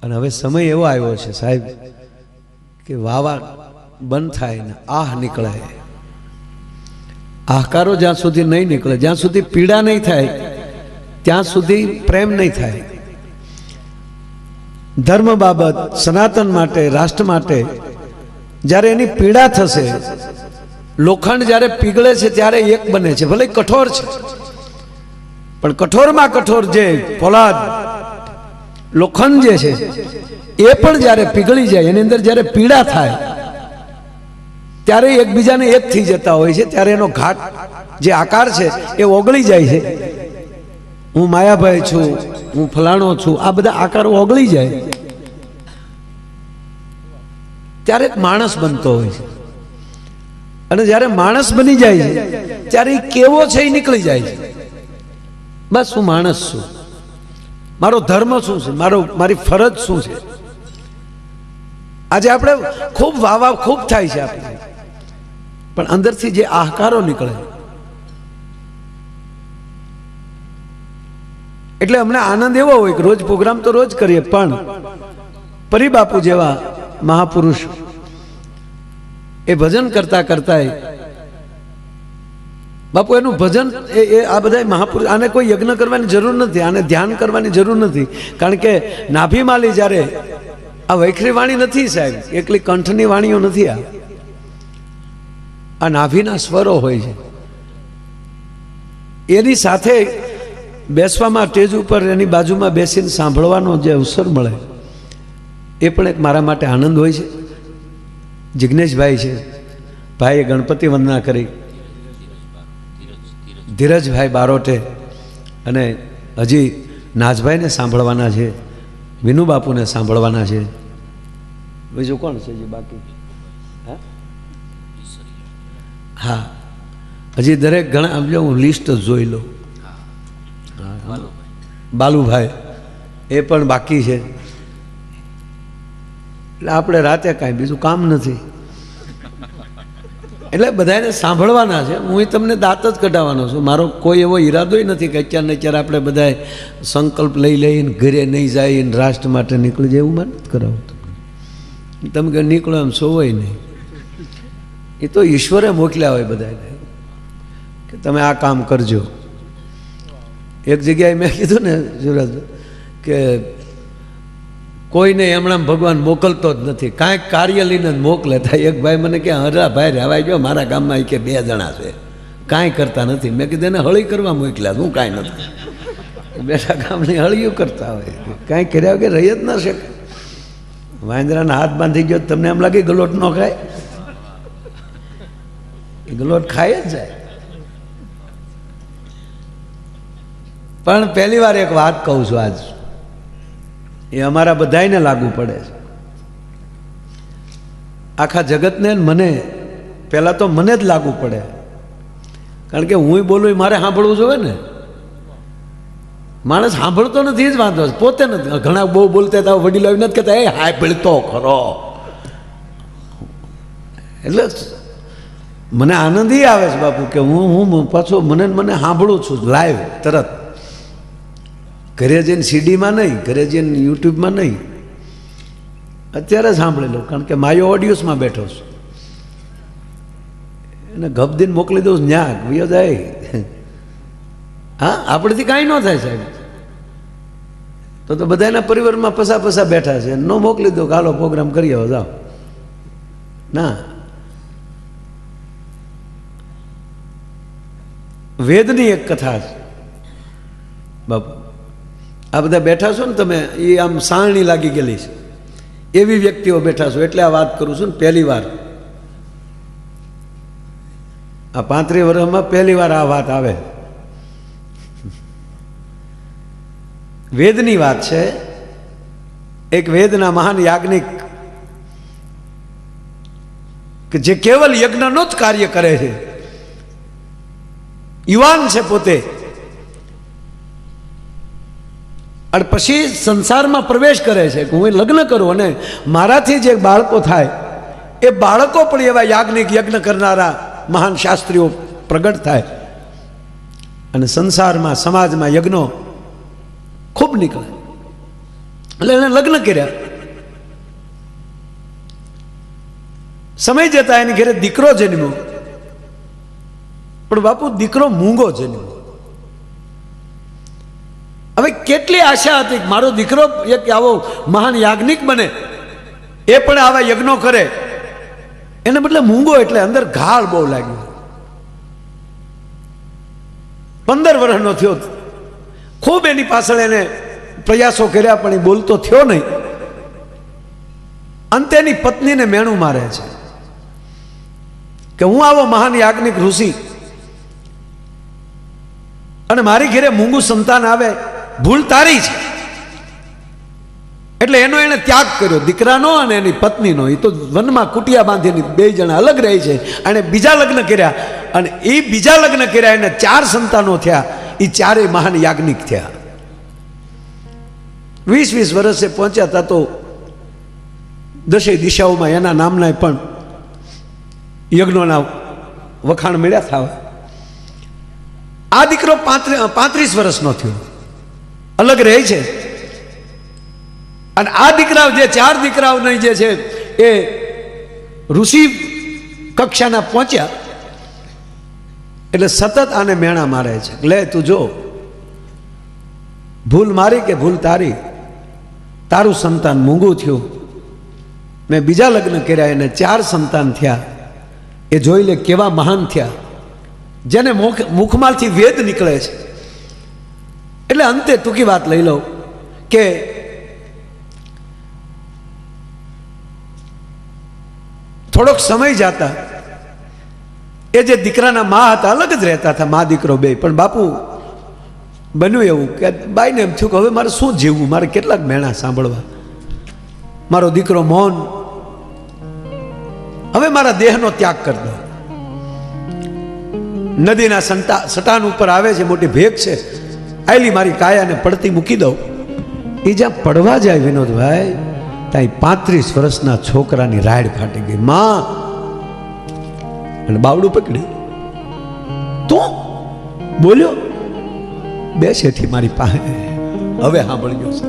અને હવે સમય એવો આવ્યો છે સાહેબ કે વાવા બંધ થાય ને આહ નીકળે. આહકારો જ્યાં સુધી નહીં નીકળે, જ્યાં સુધી પીડા નહીં થાય ત્યાં સુધી પ્રેમ નહીં થાય. ધર્મ બાબત, સનાતન માટે, રાષ્ટ્ર માટે જ્યારે એની પીડા થશે, લોખંડ જ્યારે પીગળે છે ત્યારે એક બને છે. ભલે કઠોર છે પણ કઠોરમાં કઠોર જે પોલાદ લોખંડ જે છે એ પણ જ્યારે પીગળી જાય, એની અંદર જ્યારે પીડા થાય ત્યારે એકબીજાને એક થઈ જતા હોય છે. ત્યારે એનો ઘાટ જે આકાર છે એ ઓગળી જાય છે. હું માયાભાઈ છું, હું ફલાણો છું, આ બધા આકારો ઓગળી જાય ત્યારે એક માણસ બનતો હોય છે. અને જ્યારે માણસ બની જાય છે ત્યારે એ કેવો છે એ નીકળી જાય છે. બસ હું માણસ છું, મારો ધર્મ શું છે, મારી ફરજ શું છે. આજે આપણે ખૂબ વાવા ખૂબ થાય છે આપણે, પણ અંદરથી જે આહકારો નીકળે. એટલે અમને આનંદ એવો હોય કે રોજ પ્રોગ્રામ તો રોજ કરીએ, પણ પરિબાપુ જેવા મહાપુરુષ એ ભજન કરતા કરતા બાપુ એનું ભજન એ આ બધા મહાપુરુષ, આને કોઈ યજ્ઞ કરવાની જરૂર નથી, આને ધ્યાન કરવાની જરૂર નથી. કારણ કે નાભીમાલી જ્યારે આ વૈખરી વાણી નથી સાહેબ, એકલી કંઠની વાણીઓ નથી. આ નાભીના સ્વરો હોય છે. એની સાથે બેસવામાં, સ્ટેજ ઉપર એની બાજુમાં બેસીને સાંભળવાનો જે અવસર મળે એ પણ એક મારા માટે આનંદ હોય છે. જિજ્ઞેશભાઈ છે, ભાઈએ ગણપતિ વંદના કરી, ધીરજભાઈ બારોટે, અને હજી નાજભાઈને સાંભળવાના છે, વિનુબાપુને સાંભળવાના છે. બીજું કોણ છે જે બાકી? હા, હજી દરેક ઘણા હું લિસ્ટ જ જોઈ લઉં. બાલુભાઈ એ પણ બાકી છે. એટલે આપણે રાતે કાંઈ બીજું કામ નથી એટલે બધાને સાંભળવાના છે. હું તમને દાંત જ કઢાવવાનો છું. મારો કોઈ એવો ઈરાદોય નથી કે અત્યારે ને અત્યારે આપણે બધાએ સંકલ્પ લઈ લઈને ઘરે નહીં જાય ને રાષ્ટ્ર માટે નીકળી જાય. એવું મારે નથી કરાવું. તમે કે નીકળો એમ સોવાય નહીં. એ તો ઈશ્વરે મોકલ્યા હોય બધાને કે તમે આ કામ કરજો. એક જગ્યાએ મેં કીધું ને સુરજ કે કોઈને હમણાં ભગવાન મોકલતો જ નથી, કાંઈક કાર્ય લઈને જ મોકલે. થાય એક ભાઈ મને કે હરા ભાઈ રહેવાય ગયો મારા ગામમાં કે 2 જણા છે, કાંઈ કરતા નથી. મેં કીધું એને હળી કરવા મોકલ્યા, હું કાંઈ નથી. બેઠા ગામની હળીઓ કરતા હોય, કાંઈ કર્યા વગર રહી જ ન શકે. વાંદરાના હાથ બાંધી ગયો તમને એમ લાગે ગલોટ ન ખાય? ગલોટ ખાય જ જાય. પણ પહેલી વાર એક વાત કહું છું, આજ એ અમારા બધાને લાગુ પડે છે, આખા જગતને. મને પહેલાં તો મને જ લાગુ પડે, કારણ કે હું બોલું મારે સાંભળવું જોઈએ ને. માણસ સાંભળતો નથી જ વાંધો છે, પોતે નથી. ઘણા બહુ બોલતા હતા, વડીલો નથી કહેતા એ હાય ભળતો ખરો. એટલે મને આનંદ આવે છે બાપુ કે હું પાછો મને સાંભળું છું લાઈવ, તરત. ઘરે જઈને સીડીમાં નહીં, ઘરે જઈને યુટ્યુબમાં નહીં, અત્યારે સાંભળી લઉં. કારણ કે માયો ઓડિયોસમાં બેઠો છું, એને ગપદીને મોકલી દઉં ન્યા વિયો જાય. હા, આપણેથી કાંઈ ન થાય સાહેબ. તો બધાના પરિવારમાં પસા બેઠા છે, ન મોકલી દો હાલો પ્રોગ્રામ કરી આવો જાઓ. ના, વેદની એક કથા છે બાપુ. આ બધા બેઠા છો ને તમે, એ આમ સારણી લાગી ગયેલી છે એવી વ્યક્તિઓ બેઠા છો, એટલે આ વાત કરું છું ને. પહેલી વાર આ 35 વર્ષમાં પહેલી વાર આ વાત આવે. વેદની વાત છે. એક વેદના મહાન યાજ્ઞિક કે જે કેવલ યજ્ઞનો જ કાર્ય કરે છે, યુવાન છે પોતે, અને પછી સંસારમાં પ્રવેશ કરે છે કે હું લગ્ન કરું અને મારાથી જે બાળકો થાય એ બાળકો પણ એવા યાજ્ઞિક યજ્ઞ કરનારા મહાન શાસ્ત્રીઓ પ્રગટ થાય અને સંસારમાં સમાજમાં યજ્ઞો ખૂબ નીકળે. એટલે એને લગ્ન કર્યા. સમય જતા એની ઘરે દીકરો જન્મ્યો, પણ બાપુ દીકરો મૂંગો જન્મ્યો. હવે કેટલી આશા હતી કે મારો દીકરો એક આવો મહાન યાજ્ઞિક બને, એ પણ આવા યજ્ઞો કરે. એને બદલે મૂંગો, એટલે અંદર ઘાળ બહુ લાગ્યો. 15 વર્ષનો થયો. ખૂબ એની પાછળ એને પ્રયાસો કર્યા, પણ એ બોલતો થયો નહીં. અંતે એની પત્નીને મેણું મારે છે કે હું આવો મહાન યાજ્ઞિક ઋષિ, અને મારી ઘરે મૂંગું સંતાન આવે, ભૂલ તારી છે. એટલે એનો એને ત્યાગ કર્યો, દીકરાનો અને એની પત્નીનો. એ તો વનમાં કુટિયા બાંધીને 2 જણા અલગ રહે છે. અને બીજા લગ્ન કર્યા, અને એ બીજા લગ્ન કર્યા, એને 4 સંતાનો થયા. એ 4 મહાન યાજ્ઞિક થયા. 20-20 વર્ષે પહોંચ્યા હતા તો 10 દિશાઓમાં એના નામના પણ યજ્ઞોના વખાણ મળ્યા થવા. આ દીકરો 35 વર્ષનો થયો, અલગ રહે છે. અને આ દીકરાઓ જે 4 દીકરાઓ નહીં જે છે એ ઋષિ કક્ષાના પહોંચ્યા. એટલે સતત આને મેણા મારે છે, લે તું જો, ભૂલ મારી કે ભૂલ તારી, તારું સંતાન મૂંગું થયું, મેં બીજા લગ્ન કર્યા, એને 4 સંતાન થયા. એ જોઈ લે કેવા મહાન થયા, જેને મુખમાંથી વેદ નીકળે છે. એટલે અંતે ટૂંકી વાત લઈ લઉં કે થોડોક સમય જતા એ જે દીકરાના મા હતા, અલગ જ રહેતા હતા, મા દીકરો બે. પણ બાપુ બન્યું એવું કે બાઈને એમ થયું કે હવે મારે શું જીવવું, મારે કેટલાક મેણા સાંભળવા, મારો દીકરો મોહન હવે મારા દેહનો ત્યાગ કરી દો. નદીના સટાન ઉપર આવે છે, મોટી ભેગ છે, આયલી મારી કાયાને પડતી મૂકી દઉં. એ જ્યાં પડવા જાય વિનોદભાઈ, ત્યાં 35 વર્ષના છોકરાની રાડ ફાટી ગઈ. માં અને બાવડું પકડી, તું બોલ્યો, બેસેથી મારી પાસે, હવે સાંભળ્યો છે.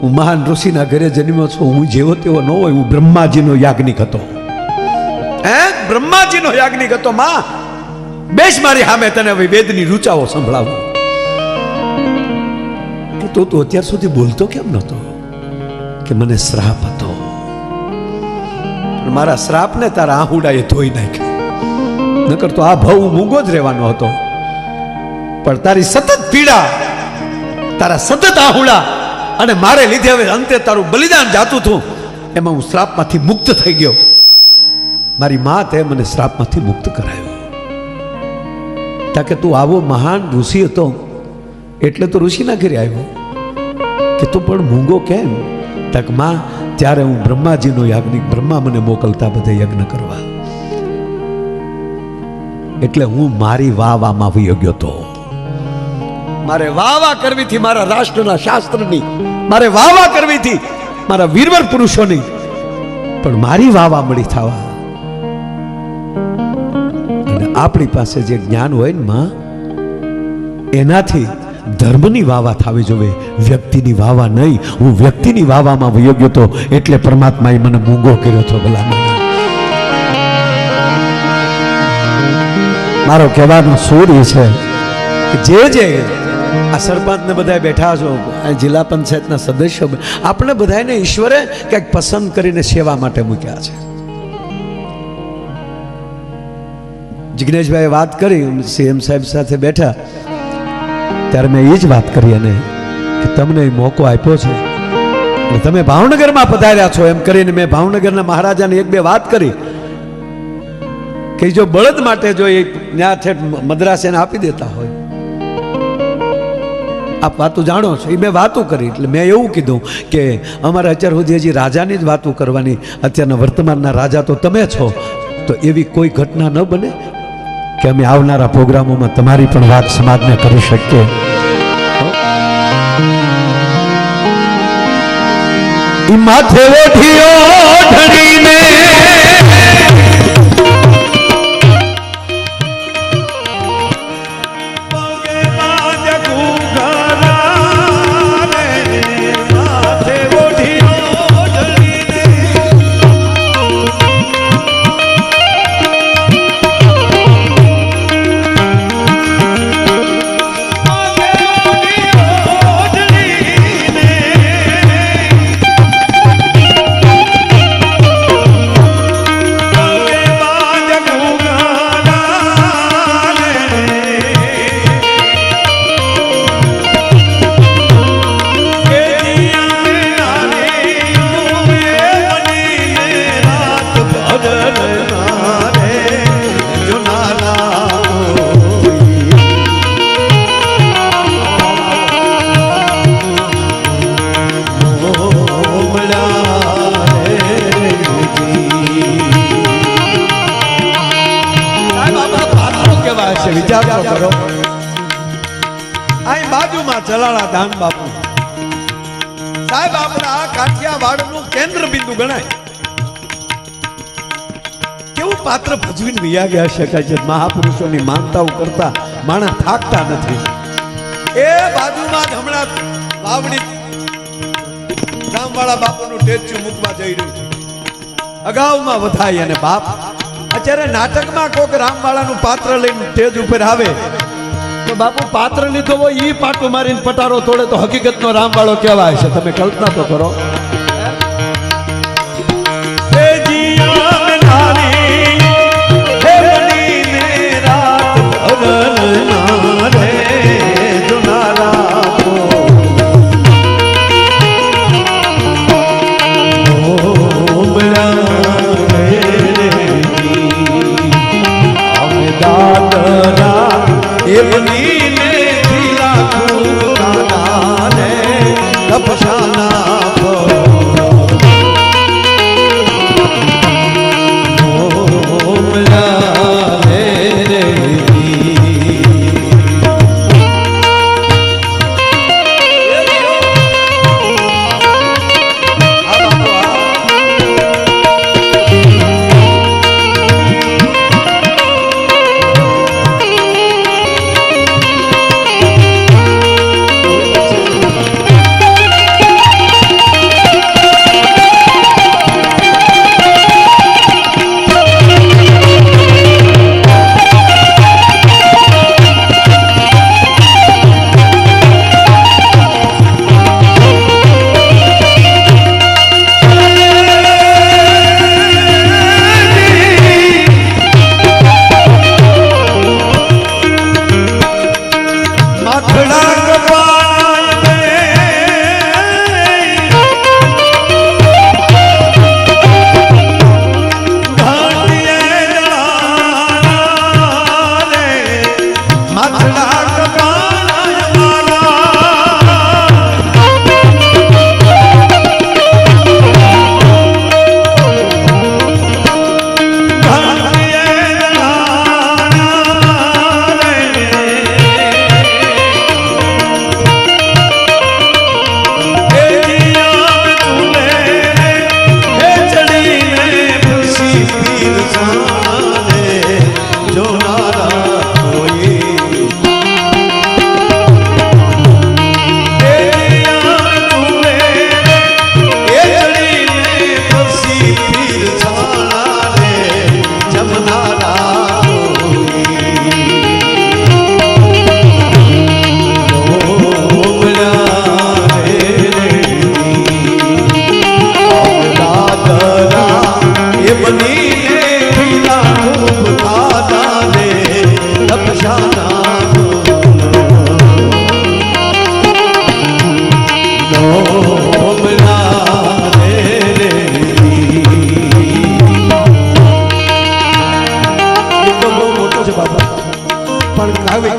હું મહાન ઋષિના ઘરે જન્મ્યો છું, હું જેવો તેવો ન હોય, હું બ્રહ્માજીનો યાજ્ઞિક હતો. બ્રહ્માજીનો યાજ્ઞિક હતો. માં બેસ મારી સામે, તને હવે વેદની રૂચાઓ સંભળાવું. તો તું અત્યાર સુધી બોલતો કેમ નતો? કે મને શ્રાપ હતો, મારા શ્રાપને તારા આહુડાએ ધોઈ નાખ્યો. નકર તો આ ભાવ મૂંગો જ રહેવાનો હતો. પણ તારી સતત પીડા, તારા સતત આહુડા, અને મારે લીધે હવે અંતે તારું બલિદાન જાતું હતું, એમાં હું શ્રાપમાંથી મુક્ત થઈ ગયો. મારી મા તે મને શ્રાપમાંથી મુક્ત કરાયો. તાકે તું આવો મહાન ઋષિ હતો એટલે તો ઋષિના ઘરે આવ્યો. કે તું પણ મૂંગો કેમ? તક માં ત્યારે હું બ્રહ્માજીનો યાજ્ઞિક, બ્રહ્મા મને મોકલતા બધે યજ્ઞ કરવા, એટલે હું મારી વાવામાં વયો ગયો તો. મારે વાવા કરવીથી મારા રાષ્ટ્રના શાસ્ત્રની, મારે વાવા કરવીથી મારા વીરવર પુરુષોની, પણ મારી વાવા મળી થવા. અને આપણી પાસે જે જ્ઞાન હોય ને માં, એનાથી ધર્મની વાવા થવી જોઈએ, વ્યક્તિની વાવા નહીં. હું વ્યક્તિની વાવામાં વયો ગયો તો, એટલે પરમાત્માએ મને મૂંગો કર્યો હતો. ભલામણ મારો કહેવાનો સૂર એ છે કે જે આ સરપંચ ને બધા બેઠા છો, જિલ્લા પંચાયતના સદસ્યો, આપણે બધાને ઈશ્વરે કંઈક પસંદ કરીને સેવા માટે મૂક્યા છે. જિગ્નેશભાઈ વાત કરી, સીએમ સાહેબ સાથે બેઠા ત્યારે મેં એ જ વાત કરી એને કે તમને મોકો આપ્યો છે, તમે ભાવનગરમાં પધાર્યા છો, એમ કરીને મેં ભાવનગરના મહારાજાને 1-2 વાત કરી કે જો બળદ માટે જો એ ત્યાં છે મદ્રાસ એને આપી દેતા હોય, આપ વાતો જાણો છો. એ મેં વાતો કરી, એટલે મેં એવું કીધું કે અમારે અત્યાર સુધી હજી રાજાની જ વાતો કરવાની, અત્યારના વર્તમાનના રાજા તો તમે છો, તો એવી કોઈ ઘટના ન બને કે અમે આવનારા પ્રોગ્રામોમાં તમારી પણ વાત સમાજને કરી શકીએ. માથે ઓઠીઓ ઢળીને પગે બાજ જલાળા દાન બાપુ સાહેબ આપણા કાઠિયાવાડનું કેન્દ્ર બિંદુ ગણાય. કેવું પાત્ર ભજવીને વિયા ગયા શકાય છે. મહાપુરુષોની માનતાઓ કરતા માણસ થાકતા નથી. એ બાજુમાં જ હમણાં વાવડી રામવાળા બાપુનું સ્ટેચ્યુ મૂકવા જઈ રહ્યું છે. અગાઉમાં વધાય અને બાપ અત્યારે નાટકમાં કોક રામવાળાનું પાત્ર લઈને સ્ટેજ ઉપર આવે તો બાપુ પાત્ર લીધો હોય ઈ પાટું મારીને પટારો તોડે તો હકીકતનો રામવાળો કહેવાય છે. તમે કલ્પના તો કરો.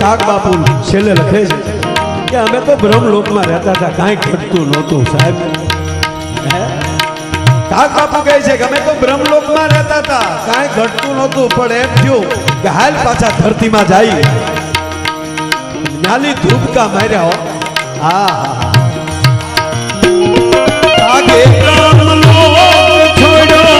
કાક બાપુ છેલ્લે લખે છે કે અમે તો બ્રહ્મલોકમાં રહેતા હતા, કાંઈ ઘટતું નહોતું સાહેબ. કાક બાપુ કહે છે કે અમે તો બ્રહ્મલોકમાં રહેતા હતા, કાંઈ ઘટતું નહોતું, પણ એમ થયું કે હાલ પાછા ધરતીમાં જાય. નાલી ધૂપકા માર્યા હો. હા આગે બ્રહ્મલોક છોડ્યો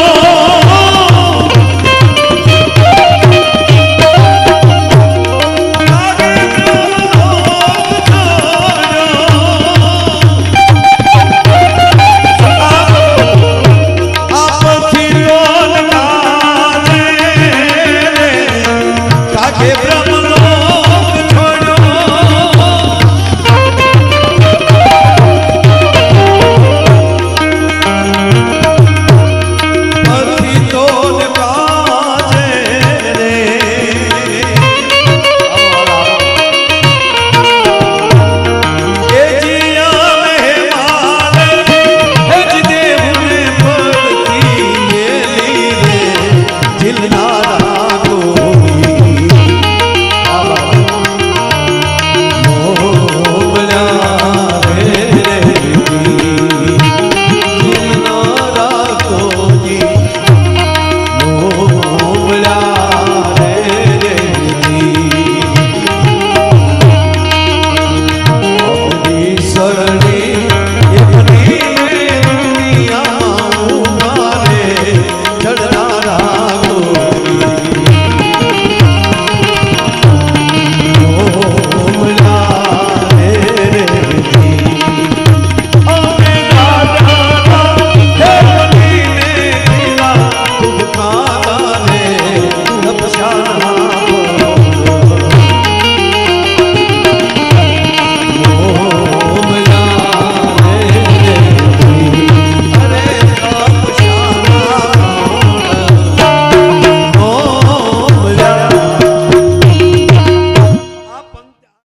વરડી